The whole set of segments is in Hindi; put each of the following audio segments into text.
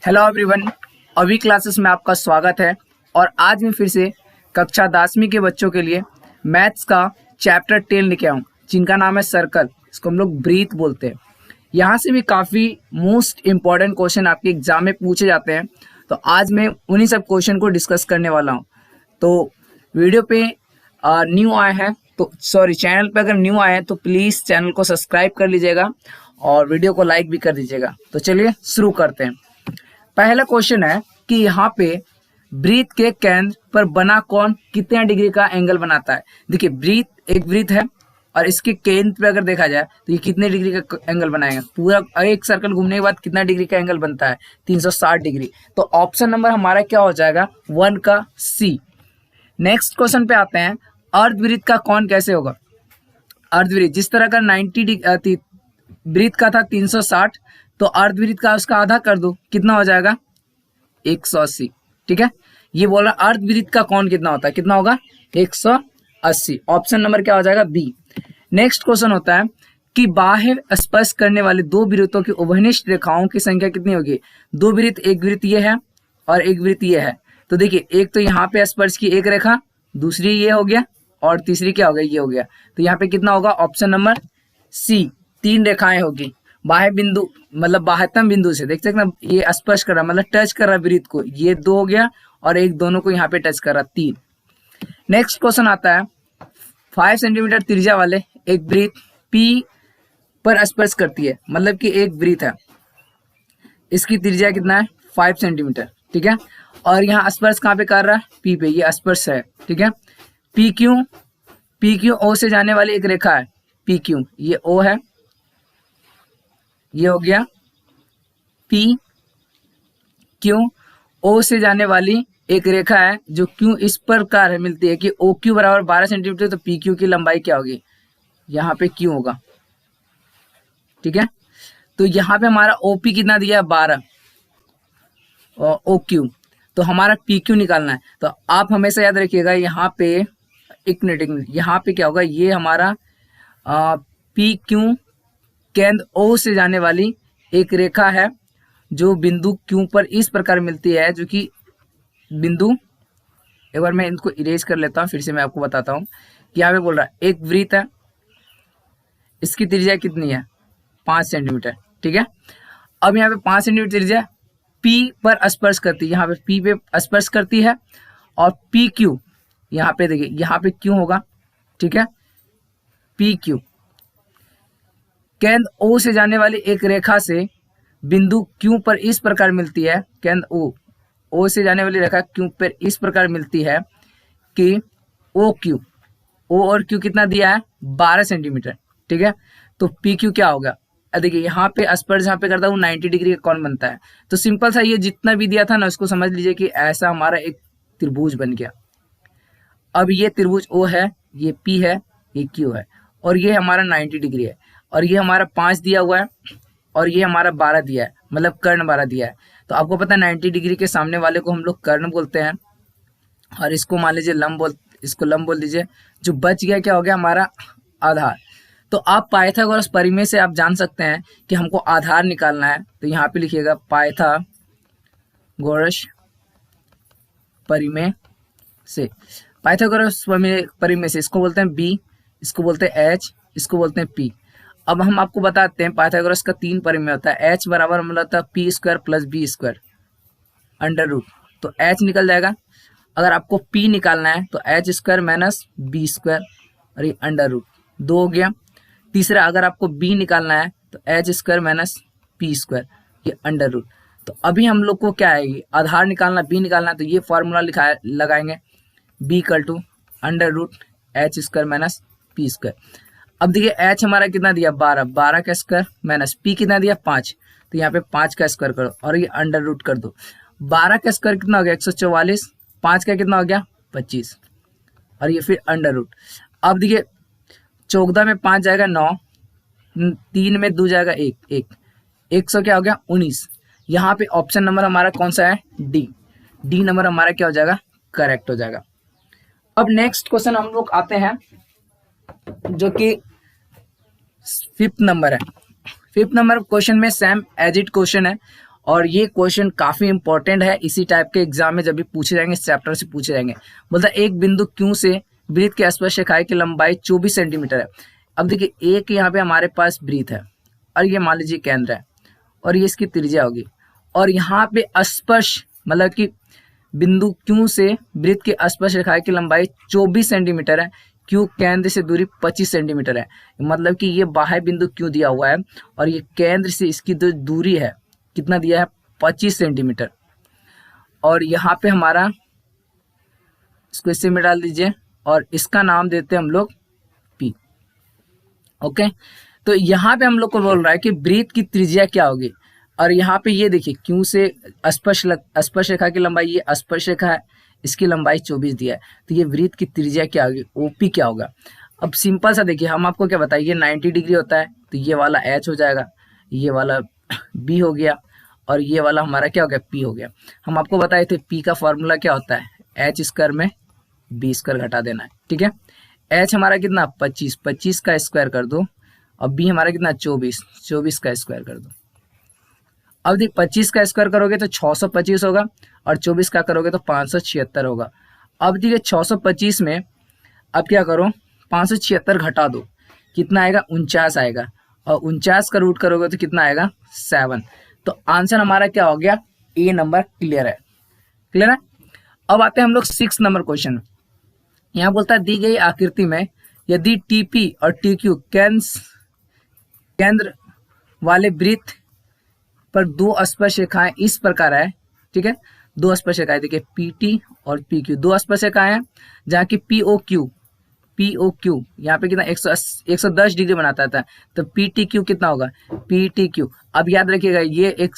हेलो एवरीवन, अभी क्लासेस में आपका स्वागत है। और आज मैं फिर से कक्षा 10वीं के बच्चों के लिए मैथ्स का चैप्टर 10 लेके आऊँ, जिनका नाम है सर्कल। इसको हम लोग ब्रीथ बोलते हैं। यहाँ से भी काफ़ी मोस्ट इम्पॉर्टेंट क्वेश्चन आपके एग्जाम में पूछे जाते हैं, तो आज मैं उन्हीं सब क्वेश्चन को डिस्कस करने वाला हूँ। तो वीडियो पे न्यू आए हैं तो चैनल पे अगर न्यू आए हैं तो प्लीज़ चैनल को सब्सक्राइब कर लीजिएगा और वीडियो को लाइक भी कर दीजिएगा। तो चलिए शुरू करते हैं। पहला क्वेश्चन है कि यहाँ पे ब्रीथ के केंद्र पर बना कौन कितने डिग्री का एंगल बनाता है। देखिए, ब्रीथ एक ब्रीथ है और इसके केंद्र पे अगर देखा जाए तो ये कितने डिग्री का एंगल बनाएगा। पूरा एक सर्कल घूमने के बाद कितना डिग्री का एंगल बनता है, 360 डिग्री। तो ऑप्शन नंबर हमारा क्या हो जाएगा, 1 का सी। नेक्स्ट क्वेश्चन पे आते हैं, अर्धवृत्त का कोण कैसे होगा। अर्धवृत्त जिस तरह का 90 वृत्त का था 360, तो अर्धवृत्त का उसका आधा कर दो, कितना हो जाएगा 180। ठीक है, ये बोल रहा अर्धवृत्त का कोण कितना होता है, कितना होगा 180। ऑप्शन नंबर क्या हो जाएगा, बी। नेक्स्ट क्वेश्चन होता है कि बाह्य स्पर्श करने वाले दो वृत्तों की उभयनिष्ठ रेखाओं की संख्या कितनी होगी। दो वृत्त, एक वृत्त ये है और एक वृत्त ये है। तो देखिए, एक तो यहाँ पे स्पर्श की एक रेखा, दूसरी ये हो गया और तीसरी क्या हो गया, ये हो गया। तो यहाँ पे कितना होगा, ऑप्शन नंबर सी, 3 रेखाएं होगी। बाह्य बिंदु मतलब बाह्यतम बिंदु से देख सकते हैं, ये स्पर्श कर रहा मतलब टच कर रहा वृत्त को, ये 2 हो गया और एक दोनों को यहाँ पे टच कर रहा 3। नेक्स्ट क्वेश्चन आता है, 5 सेंटीमीटर त्रिज्या वाले एक वृत्त P पर स्पर्श करती है। मतलब कि एक वृत्त है, इसकी त्रिज्या कितना है, 5 सेंटीमीटर। ठीक है, और यहाँ स्पर्श कहाँ पे कर रहा है, P पे, ये स्पर्श है। ठीक है, PQ O से जाने वाली एक रेखा है, PQ ये O है, ये हो गया PQ O से जाने वाली एक रेखा है जो Q इस प्रकार मिलती है कि OQ बराबर 12 सेंटीमीटर। तो PQ की लंबाई क्या होगी, यहाँ पे Q होगा। ठीक है, तो यहाँ पे हमारा OP कितना दिया है, 12 और OQ, तो हमारा PQ निकालना है। तो आप हमेशा याद रखिएगा, यहाँ पे एक मिनट यहाँ पे क्या होगा, ये हमारा PQ केंद्र O से जाने वाली एक रेखा है जो बिंदु Q पर इस प्रकार मिलती है, जो कि बिंदु, एक बार मैं इनको इरेज कर लेता हूँ, फिर से मैं आपको बताता हूँ कि यहाँ पे बोल रहा है एक वृत्त है, इसकी त्रिज्या कितनी है, 5 सेंटीमीटर। ठीक है, अब यहाँ पे 5 सेंटीमीटर त्रिज्या P पर स्पर्श करती है, यहाँ पे P पे स्पर्श करती है और PQ यहाँ पे देखिए, यहाँ पे Q होगा। ठीक है, PQ केंद्र O से जाने वाली एक रेखा से बिंदु Q पर इस प्रकार मिलती है, केंद्र O से जाने वाली रेखा Q पर इस प्रकार मिलती है कि OQ O और Q कितना दिया है, 12 सेंटीमीटर। ठीक है, तो PQ क्या होगा, देखिए यहाँ पे स्पर्श जहाँ पे करता हूँ 90 डिग्री का कोण बनता है। तो सिंपल सा ये जितना भी दिया था ना, उसको समझ लीजिए कि ऐसा हमारा एक त्रिभुज बन गया। अब ये त्रिभुज O है, ये P है, ये Q है और ये हमारा 90 डिग्री है और ये हमारा 5 दिया हुआ है और ये हमारा 12 दिया है, मतलब कर्ण 12 दिया है। तो आपको पता है 90 डिग्री के सामने वाले को हम लोग कर्ण बोलते हैं और इसको मान लीजिए इसको लंब बोल दीजिए। जो बच गया क्या हो गया, हमारा आधार। तो आप पाइथागोरस परिमेय से आप जान सकते हैं कि हमको आधार निकालना है। तो यहाँ पे लिखिएगा पाइथागोरस परिमेय से। पाइथागोरस परिमेय से इसको बोलते हैं B, इसको बोलते हैं H, इसको बोलते हैं P। अब हम आपको बताते हैं पाइथागोरस का 3 परिमेय होता है। H बराबर मतलब होता है P² plus B² under root, तो H निकल जाएगा। अगर आपको P निकालना है तो H² माइनस B² और ये अंडर रूट 2 हो गया। तीसरा, अगर आपको B निकालना है तो H² माइनस P² ये अंडर रूट। तो अभी हम लोग को क्या है, आधार निकालना, B निकालना है, तो ये फॉर्मूला लगाएंगे B = under root H² minus P²। अब देखिए H हमारा कितना दिया, 12 का स्क्वायर माइनस P कितना दिया, 5। तो यहाँ पे 5 का स्क्वायर करो और ये अंडर रूट कर दो। 12 का स्क्वायर कितना हो गया, 144, 5 का कितना हो गया, 25 और ये फिर अंडर रूट। अब देखिए 14 में 5 जाएगा 9, 3 में 2 जाएगा 1, 100 क्या हो गया 19। यहाँ पे ऑप्शन नंबर हमारा कौन सा है, डी नंबर हमारा क्या हो जाएगा, करेक्ट हो जाएगा। अब नेक्स्ट क्वेश्चन हम लोग आते हैं जो कि 5th नंबर है। 5th नंबर क्वेश्चन में सेम एज इट क्वेश्चन है और ये क्वेश्चन काफी इंपॉर्टेंट है, इसी टाइप के एग्जाम में जब भी पूछे जाएंगे इस चैप्टर से पूछे जाएंगे। बोलता है एक बिंदु क्यू से वृत्त की स्पर्श रेखाएं की लंबाई 24 सेंटीमीटर है। अब देखिए एक यहाँ पे हमारे पास वृत्त है और ये मान लीजिए केंद्र है और ये इसकी त्रिज्या होगी, और यहाँ पे स्पर्श मतलब कि बिंदु क्यू से वृत्त की स्पर्श रेखाएं की लंबाई 24 सेंटीमीटर है, क्यू केंद्र से दूरी 25 सेंटीमीटर है। मतलब कि ये बाह्य बिंदु क्यू दिया हुआ है और ये केंद्र से इसकी जो दूरी है कितना दिया है 25 सेंटीमीटर। और यहाँ पे हमारा इसको इसी में डाल दीजिए और इसका नाम देते हैं हम लोग पी। ओके, तो यहाँ पे हम लोग को बोल रहा है कि वृत्त की त्रिज्या क्या होगी, और यहाँ पे ये देखिए क्यू से स्पर्श रेखा की लंबाई, ये स्पर्श रेखा है इसकी लंबाई 24 दिया है, तो ये वृत्त की त्रिज्या क्या होगी, ओपी क्या होगा। अब सिंपल सा देखिए हम आपको क्या बताइए, ये 90 डिग्री होता है तो ये वाला एच हो जाएगा, ये वाला बी हो गया और ये वाला हमारा क्या हो गया पी हो गया। हम आपको बताए थे पी का फॉर्मूला क्या होता है, एच स्क्वायर में बी स्क्वायर घटा देना है, ठीक है। एच हमारा कितना 25, 25 का स्क्वायर कर दो, और बी हमारा कितना 24, 24 का स्क्वायर कर दो। अब देख 25 का स्क्वायर करोगे तो 625 होगा और 24 का करोगे तो 576 होगा। अब देखिए 625 में अब क्या करो 576 घटा दो, कितना आएगा 49 आएगा, और 49 का रूट करोगे तो कितना आएगा 7। तो आंसर हमारा क्या हो गया, ए नंबर क्लियर है, क्लियर है। अब आते हैं हम लोग 6 नंबर क्वेश्चन। यहाँ बोलता है दी गई आकृति में यदि टीपी और टीक्यू केंद्र वाले वृत्त पर दो स्पर्श रेखाएं इस प्रकार है, ठीक है। दो स्पर्श रेखाएं देखिए पीटी और पीक्यू, दो स्पर्श रेखाएं हैं जहाँ की पीओक्यू यहाँ पे कितना 110 डिग्री बनाता था, तो पीटीक्यू कितना होगा पीटीक्यू। अब याद रखिएगा ये एक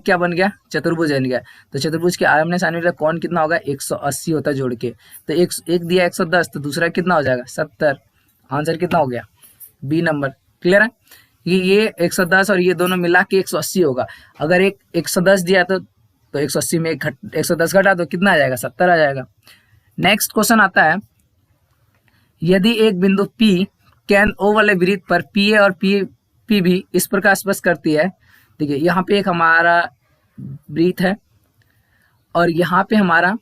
क्या बन गया चतुर्भुज बन गया, तो चतुर्भुज के आमने सामने वाला कोण कितना होगा 180 होता है जोड़ के, तो एक दिया 110 तो दूसरा कितना हो जाएगा 70। आंसर कितना हो गया बी नंबर, क्लियर है। ये 110 और ये दोनों मिला के 180 होगा। अगर एक 110 दिया तो 180 में 110 घटा तो कितना आ जाएगा 70 आ जाएगा। नेक्स्ट क्वेश्चन आता है यदि एक बिंदु P केंद्र O वाले वृत्त पर PA और P भी इस प्रकार स्पर्श करती है। देखिए यहाँ पे एक हमारा वृत्त है और यहाँ पे हमारा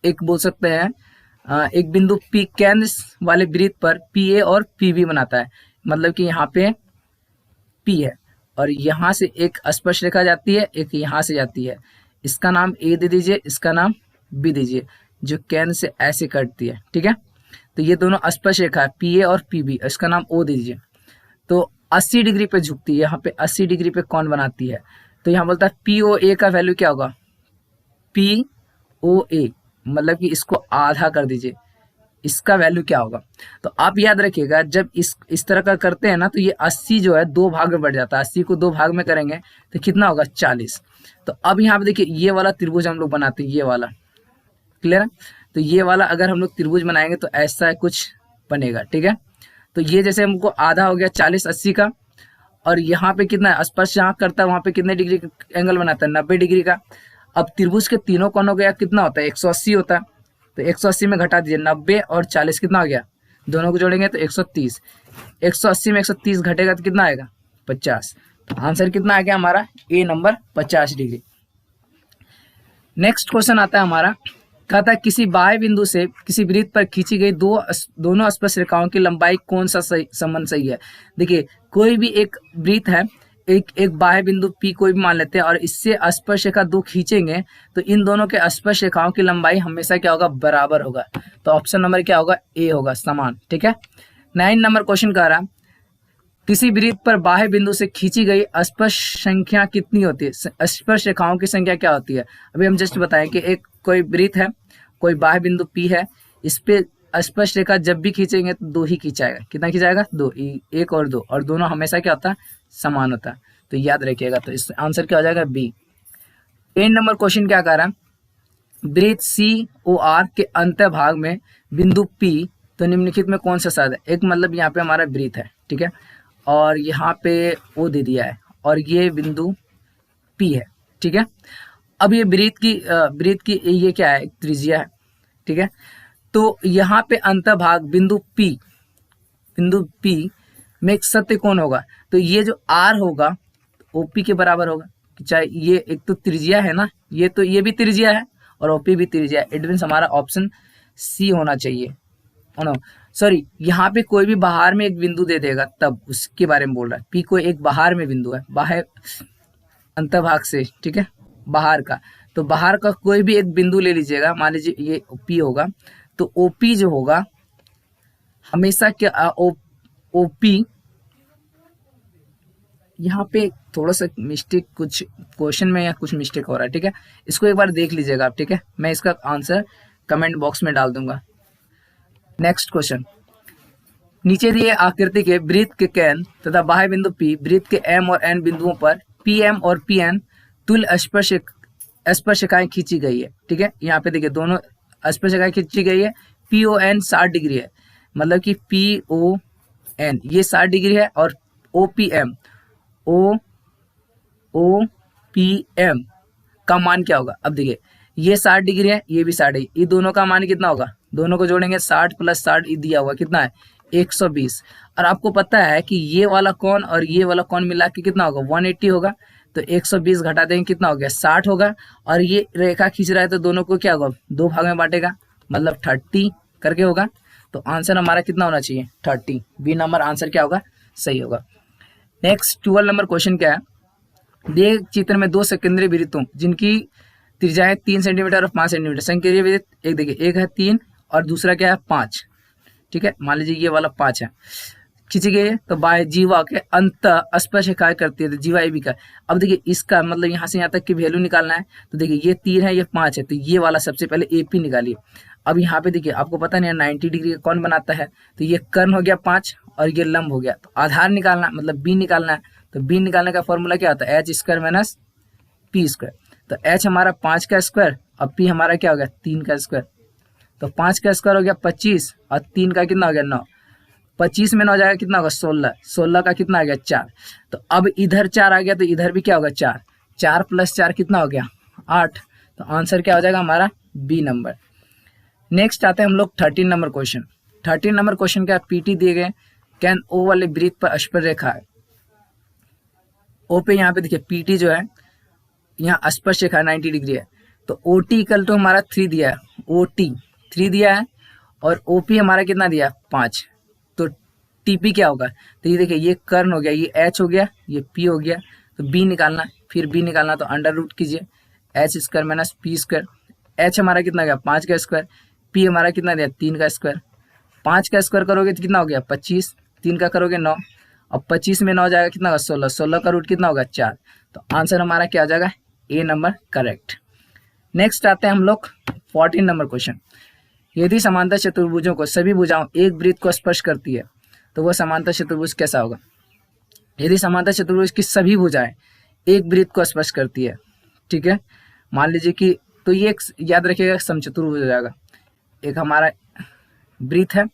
एक बोल सकते हैं एक बिंदु P केंद्र वाले वृत्त पर PA और PB बनाता है, मतलब कि यहाँ पे P है और यहाँ से एक स्पर्श रेखा जाती है, एक यहाँ से जाती है, इसका नाम A दे दीजिए, इसका नाम B दीजिए, जो केंद्र से ऐसे कटती है, ठीक है। तो ये दोनों स्पर्श रेखा है PA और PB, इसका नाम O दीजिए। तो 80 डिग्री पे झुकती है, यहाँ पे 80 डिग्री पे कौन बनाती है, तो यहाँ बोलता है POA का वैल्यू क्या होगा POA, मतलब कि इसको आधा कर दीजिए, इसका वैल्यू क्या होगा। तो आप याद रखिएगा जब इस तरह का करते हैं ना तो ये 80 जो है दो भाग में बढ़ जाता है, 80 को दो भाग में करेंगे तो कितना होगा 40। तो अब यहाँ पे देखिए ये वाला त्रिभुज हम लोग बनाते हैं, ये वाला, क्लियर है। तो ये वाला अगर हम लोग त्रिभुज बनाएंगे तो ऐसा कुछ बनेगा, ठीक है। तो ये जैसे हमको आधा हो गया 40 80 का, और यहाँ पे कितना स्पर्श जहाँ करता है वहां पे कितने डिग्री का एंगल बनाता है 90 डिग्री का। अब त्रिभुज के तीनों कोनों का कितना होता है 180 होता है, तो 180 में घटा दीजिए 90 और 40 कितना हो गया, दोनों को जोड़ेंगे तो 130, 180 में 130 घटेगा तो कितना आएगा 50। तो आंसर कितना आ गया हमारा ए नंबर 50 डिग्री। नेक्स्ट क्वेश्चन आता है हमारा, कहता है किसी बाह्य बिंदु से किसी वृत्त पर खींची गई दोनों स्पर्श रेखाओं की लंबाई कौन सा संबंध सही है। देखिए कोई भी एक वृत्त है, एक बाह्य बिंदु P कोई भी मान लेते हैं और इससे स्पर्श रेखा दो खींचेंगे तो इन दोनों के स्पर्श रेखाओं की लंबाई हमेशा क्या होगा बराबर होगा। तो ऑप्शन नंबर क्या होगा ए होगा समान, ठीक है। 9 नंबर क्वेश्चन कह रहा किसी वृत्त पर बाह्य बिंदु से खींची गई स्पर्श संख्या कितनी होती है, स्पर्श रेखाओं की संख्या क्या होती है। अभी हम जस्ट बताएं कि एक कोई वृत्त है, कोई बाह्य बिंदु P है, इस पे स्पर्श रेखा जब भी खींचेंगे तो दो ही खींचाएगा, कितना खींचाएगा दो, एक और दो, और दोनों हमेशा क्या होता है समान होता है। तो याद रखिएगा, तो इस आंसर क्या हो जाएगा बी। 10 नंबर क्वेश्चन क्या कह रहा है, वृत्त COR के अंत भाग में बिंदु P तो निम्नलिखित में कौन सा साध है। एक मतलब यहाँ पे हमारा वृत्त है, ठीक है, और यहाँ पे O दे दिया है और ये बिंदु P है, ठीक है। अब ये वृत्त की ये क्या है त्रिज्या है, ठीक है। तो यहाँ पे अंतभाग बिंदु P में एक सत्य कोण होगा, तो ये जो R होगा OP के बराबर होगा, कि चाहे ये एक तो त्रिज्या है ना, ये भी त्रिज्या है और ओपी भी त्रिज्या है। इट मीन्स हमारा ऑप्शन सी होना चाहिए। नो सॉरी, यहाँ पे कोई भी बाहर में एक बिंदु दे देगा तब उसके बारे में बोल रहा है। पी कोई एक बाहर में बिंदु है, बाहर अंतभाग से, ठीक है, बाहर का। तो बाहर का कोई भी एक बिंदु ले लीजिएगा, मान लीजिए ये पी होगा, तो ओपी जो होगा हमेशा क्या ओपी, यहाँ पे थोड़ा सा मिस्टेक, कुछ क्वेश्चन में या कुछ मिस्टेक हो रहा है, ठीक है, इसको एक बार देख लीजिएगा आप, ठीक है, मैं इसका आंसर कमेंट बॉक्स में डाल दूंगा। नेक्स्ट क्वेश्चन, नीचे दिए आकृति के वृत्त के केंद्र तथा बाह्य बिंदु पी, वृत्त के एम और एन बिंदुओं पर पी एम और पी एन तुल्य स्पर्शिकाएं खींची गई है, ठीक है। यहाँ पे देखिए दोनों स्पर्शिकाएं खींची गई है। पी ओ एन 60 डिग्री है, मतलब कि पी ओ एन ये 60 डिग्री है, और O P M O P M का मान क्या होगा। अब देखिए ये 60 डिग्री है, ये भी 60 है, ये दोनों का मान कितना होगा, दोनों को जोड़ेंगे 60 + 60 दिया हुआ कितना है 120। और आपको पता है कि ये वाला कोण और ये वाला कोण मिला के कितना होगा 180 होगा। तो 120 घटा देंगे कितना हो गया 60 होगा। और ये रेखा खींच रहा है तो दोनों को क्या होगा 2 भाग में बांटेगा, मतलब 30 करके होगा। तो आंसर हमारा कितना होना चाहिए 30। बी नंबर आंसर क्या होगा, सही होगा। नेक्स्ट 12 नंबर क्वेश्चन क्या है, दिए चित्र में 2 संकेंद्रीय वृत्तों जिनकी त्रिज्याएं 3 सेंटीमीटर और 5 सेंटीमीटर। संकेंद्रीय वृत्त एक देखिए, एक है 3 और दूसरा क्या है 5, ठीक है, मान लीजिए ये वाला 5 है, खींची गई है। तो बाय जीवा के अंत स्पर्शिकाएं करती है, तो जीवा ए बी का। अब देखिए इसका मतलब यहाँ से यहाँ तक की वैल्यू निकालना है। तो देखिए ये 3 है, ये 5 है, तो ये वाला सबसे पहले एपी निकालिए। अब यहाँ पे देखिए आपको पता नहीं है 90 डिग्री कौन बनाता है, तो ये कर्ण हो गया 5 और ये लंब हो गया। तो आधार निकालना मतलब बी निकालना है। तो बी निकालने का फॉर्मूला क्या होता है H square minus P square. तो एच हमारा 5 का स्क्वायर और पी हमारा क्या हो गया 3 का स्क्वायर। तो 5 का स्क्वायर हो गया 25 और 3 का कितना हो गया 9। 25 में 9 जाएगा कितना होगा 16, 16 का कितना आ गया 4। तो अब इधर 4 आ गया तो इधर भी क्या होगा 4, 4 + 4 कितना हो गया 8। तो आंसर क्या हो जाएगा हमारा बी नंबर। नेक्स्ट आते हैं हम लोग 13 नंबर क्वेश्चन। 13 नंबर क्वेश्चन क्या, पीटी दिए गए कैन ओ वाले वृत्त पर स्पर्श रेखा है। ओ पे यहाँ पे देखिए पीटी जो है यहाँ स्पर्श रेखा 90 डिग्री है। तो ओ टी इक्वल टू हमारा 3 दिया है, ओ टी 3 दिया है और ओ पी हमारा कितना दिया है 5। तो टीपी क्या होगा, तो ये देखिए ये कर्ण हो गया, ये एच हो गया, ये पी हो गया। तो बी निकालना, फिर बी निकालना तो अंडर रूट कीजिए H square minus P square. H हमारा कितना गया 5 का स्क्वायर, पी हमारा कितना दिया 3 का स्क्वायर। 5 का स्क्वायर करोगे तो कितना हो गया 25, 3 का करोगे 9, अब 25 में 9 जाएगा कितना होगा 16, 16 का रूट कितना होगा 4। तो आंसर हमारा क्या आ जाएगा ए नंबर करेक्ट। नेक्स्ट आते हैं हम लोग 14 नंबर क्वेश्चन। यदि समांतर चतुर्भुजों को सभी भुजाओं एक वृत्त को स्पर्श करती है तो वह समांतर चतुर्भुज कैसा होगा। यदि समांतर चतुर्भुज की सभी भुजाएं एक वृत्त को स्पर्श करती है, ठीक है, मान लीजिए कि, तो ये याद रखिएगा समचतुर्भुज हो जाएगा। एक हमारा वृत्त है,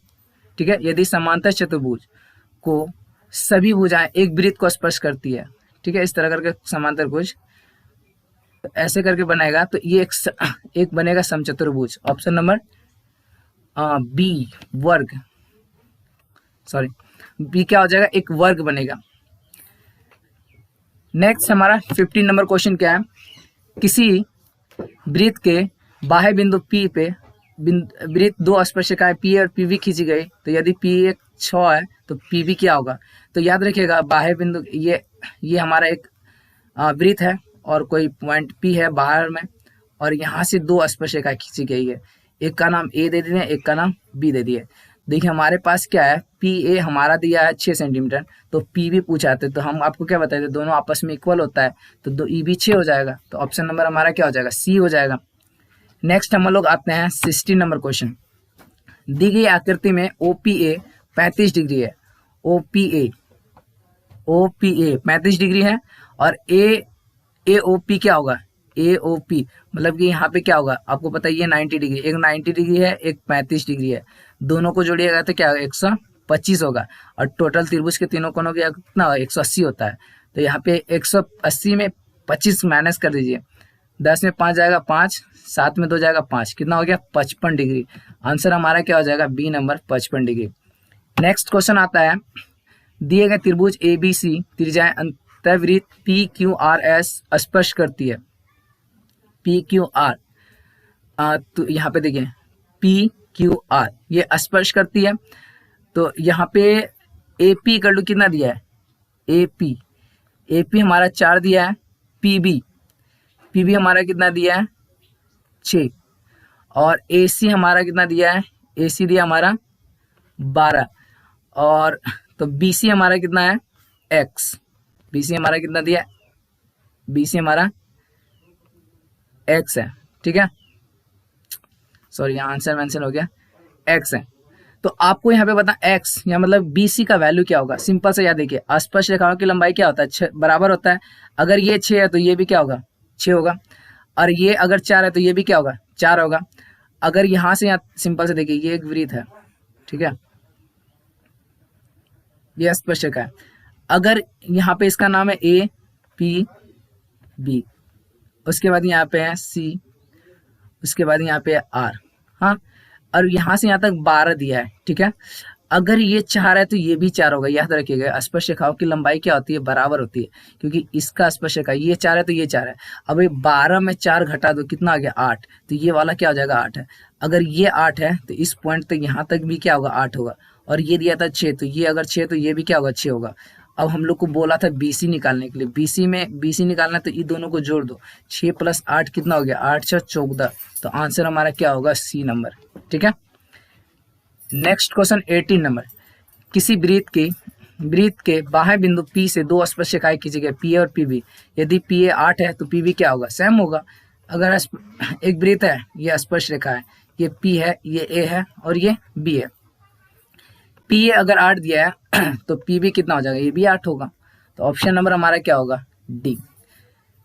ठीक है, यदि समांतर चतुर्भुज को सभी भुजाएं एक वृत्त को स्पर्श करती है, ठीक है, इस तरह करके समांतर भुज तो ऐसे करके बनेगा। तो ये एक बनेगा समचतुर्भुज। ऑप्शन नंबर बी वर्ग, सॉरी बी क्या हो जाएगा एक वर्ग बनेगा। नेक्स्ट हमारा 15 नंबर क्वेश्चन क्या है, किसी वृत्त के बाह्य बिंदु पी पे वृत्त 2 स्पर्शिकाएं पी और पी भी खींची गई। तो यदि पी एक 6 है तो पी भी क्या होगा। तो याद रखिएगा बाह्य बिंदु ये हमारा एक वृत्त है और कोई पॉइंट पी है बाहर में, और यहाँ से 2 स्पर्शिकाएं खींची गई है। एक का नाम ए दे दिए, एक का नाम बी दे दिए। देखिए हमारे पास क्या है, पी ए हमारा दिया है 6 सेंटीमीटर, तो पी भी पूछा थे, तो हम आपको क्या बताए थे दोनों आपस में इक्वल होता है, तो 2 ई भी 6 हो जाएगा। तो ऑप्शन नंबर हमारा क्या हो जाएगा सी हो जाएगा। नेक्स्ट हम लोग आते हैं 16 नंबर क्वेश्चन। दी गई आकृति में ओ पी ए 35 डिग्री है, ओ पी ए 35 डिग्री है, और ए ओ पी क्या होगा ए ओ पी, मतलब कि यहाँ पे क्या होगा आपको पता है ये 90 डिग्री, एक 90 डिग्री है एक 35 डिग्री है, दोनों को जोड़िएगा तो क्या होगा 125 होगा। और टोटल त्रिभुज के तीनों कोनों का कितना 180 होता है। तो यहाँ पे 180 में 25 माइनस कर दीजिए, 10 में 5 जाएगा 5, 7 में 2 जाएगा 5, कितना हो गया 55 डिग्री। आंसर हमारा क्या हो जाएगा B number 55 degree. Next question आता है, दिए गए त्रिभुज ए बी सी त्रिज्याएं तय वृत्त पी क्यू आर एस स्पर्श करती है। पी क्यू आर, तो यहाँ पे देखिए पी क्यू आर ये स्पर्श करती है। तो यहाँ पे ए पी कर लो कितना दिया है, ए पी हमारा 4 दिया है। पी बी हमारा कितना दिया है 6, और ए सी हमारा कितना दिया है, ए सी दिया हमारा 12, और तो बी सी हमारा कितना है एक्स, बी सी हमारा कितना दिया है, बी सी हमारा एक्स है, ठीक है। सॉरी यहाँ आंसर मेंशन हो गया, एक्स है। तो आपको यहाँ पे बता एक्स या मतलब बी सी का वैल्यू क्या होगा, सिंपल से याद देखिए स्पर्श रेखाओं की लंबाई क्या होता है, बराबर होता है। अगर ये 6 है तो ये भी क्या होगा 6 होगा, और ये अगर 4 है तो ये भी क्या होगा 4 होगा। अगर यहाँ से यहाँ सिंपल से देखिए ये एक वृत्त है, ठीक है, ये स्पर्श रेखा है। अगर यहाँ पे इसका नाम है ए पी बी, उसके बाद यहाँ पे है सी, उसके बाद यहाँ पे है आर, हाँ, और यहाँ से यहाँ तक 12 दिया है, ठीक है। अगर ये 4 है तो ये भी 4 होगा, याद रखिएगा स्पर्श रेखाओं की लंबाई क्या होती है, बराबर होती है, क्योंकि इसका स्पर्श रेखा ये 4 है तो ये 4 है। अब ये 12 में 4 घटा दो कितना आ गया 8, तो ये वाला क्या हो जाएगा 8 है। अगर ये 8 है तो इस पॉइंट तक यहाँ तक भी क्या होगा 8 होगा, और ये दिया था 6, तो ये अगर 6 तो ये भी क्या होगा 6 होगा। अब हम लोग को बोला था BC निकालने के लिए, BC निकालना तो इन दोनों को जोड़ दो, 6 + 8 कितना हो गया 8 × 14, तो आंसर हमारा क्या होगा C नंबर, ठीक है। नेक्स्ट क्वेश्चन 18 नंबर, किसी वृत्त के बाह्य बिंदु P से 2 स्पर्श रेखाएं खींची गई PA और PB। यदि PA 8 है तो PB क्या होगा, सेम होगा। अगर एक वृत्त है, ये स्पर्श रेखा है, ये P है, ये A है और ये B है। PA अगर 8 दिया है तो PB कितना हो जाएगा, ये भी 8 होगा। तो ऑप्शन नंबर हमारा क्या होगा D।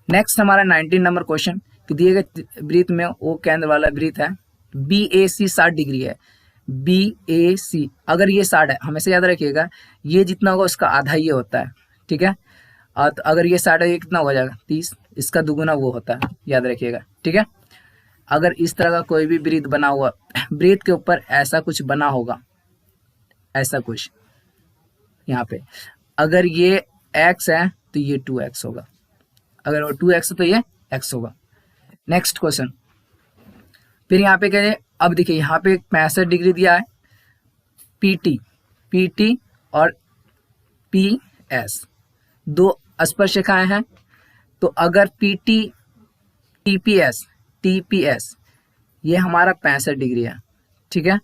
नेक्स्ट हमारा 19 नंबर क्वेश्चन, कि दिए गए वृत्त में O केंद्र वाला वृत्त है, BAC 60 डिग्री है। BAC अगर ये 60 है, हमेशा याद रखिएगा ये जितना होगा उसका आधा ये होता है, ठीक है। तो अगर ये 60 है, ये कितना हो जाएगा 30, इसका दुगुना वो होता है, याद रखिएगा, ठीक है। अगर इस तरह का कोई भी वृत्त बना हुआ, वृत्त के ऊपर ऐसा कुछ बना होगा, ऐसा कुछ यहाँ पे, अगर ये x है तो ये 2x होगा, अगर वो 2x है तो ये x होगा। नेक्स्ट क्वेश्चन, फिर यहाँ पे कह रहे, अब देखिए यहाँ पे 65 डिग्री दिया है, PT और PS 2 स्पर्श रेखाएं हैं। तो अगर PT TPS ये हमारा 65 डिग्री है, ठीक है।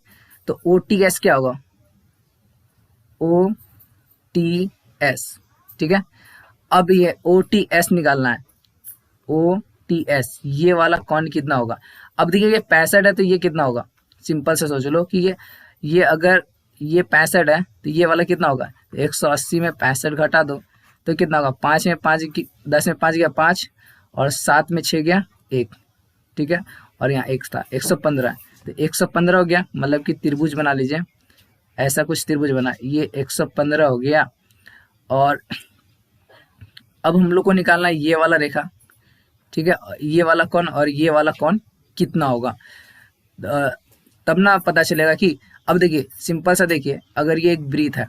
तो OTS क्या होगा, OTS, ठीक है। अब ये OTS निकालना है, OTS ये वाला कौन कितना होगा। अब देखिए ये 65 है तो ये कितना होगा, सिंपल से सोच लो कि ये अगर ये 65 है तो ये वाला कितना होगा, 180 में 65 घटा दो तो कितना होगा, 5 में 5 10 में 5 गया 5, और 7 में 6 गया 1, ठीक है। और यहाँ 1 था 115 है, तो 115 हो गया, मतलब कि त्रिभुज बना लीजिए, ऐसा कुछ त्रिभुज बना, ये 115 हो गया। और अब हम लोग को निकालना है ये वाला रेखा, ठीक है, ये वाला कौन और ये वाला कौन कितना होगा, तब ना पता चलेगा कि, अब देखिए सिंपल सा देखिए, अगर ये एक वृत्त है,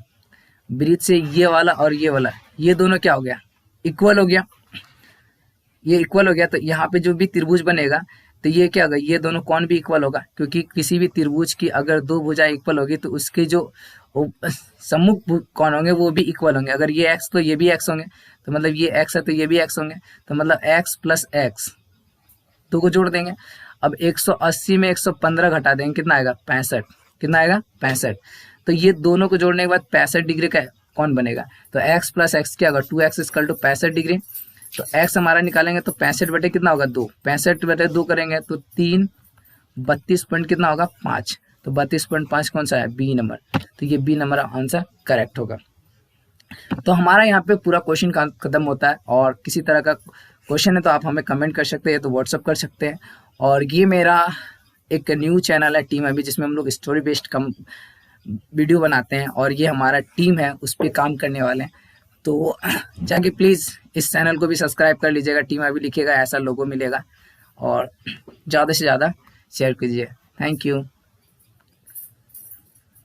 वृत्त से ये वाला और ये वाला, ये दोनों क्या हो गया इक्वल हो गया, ये इक्वल हो गया। तो यहाँ पे जो भी त्रिभुज बनेगा तो ये क्या होगा, ये दोनों कौन भी इक्वल होगा, क्योंकि किसी भी त्रिभुज की अगर 2 भुजाएं इक्वल होगी तो उसके जो सम्मुख कौन होंगे वो भी इक्वल होंगे। अगर ये x तो ये भी x होंगे, तो मतलब ये x है तो ये भी x होंगे, तो मतलब x + x 2 को जोड़ देंगे। अब 180 में 115 घटा देंगे, कितना आएगा 65, कितना आएगा 65। तो ये दोनों को जोड़ने के बाद 65 डिग्री का कौन बनेगा, तो x + x क्या होगा 2x = 65 डिग्री। तो x हमारा निकालेंगे तो 65 बटे कितना होगा 2, 65 बटे 2 करेंगे तो 3, 32 पॉइंट कितना होगा 5, तो 32.5 कौन सा है बी नंबर, तो ये बी नंबर आंसर करेक्ट होगा। तो हमारा यहाँ पे पूरा क्वेश्चन खत्म होता है, और किसी तरह का क्वेश्चन है तो आप हमें कमेंट कर सकते हैं, तो व्हाट्सअप कर सकते हैं। और ये मेरा एक न्यू चैनल है टीम अभी, जिसमें हम लोग स्टोरी बेस्ड वीडियो बनाते हैं, और ये हमारा टीम है उस पर काम करने वाले हैं। तो जाके प्लीज़ इस चैनल को भी सब्सक्राइब कर लीजिएगा, टीम अभी लिखिएगा, ऐसा लोगो मिलेगा, और ज़्यादा से ज़्यादा शेयर कीजिए। Thank you.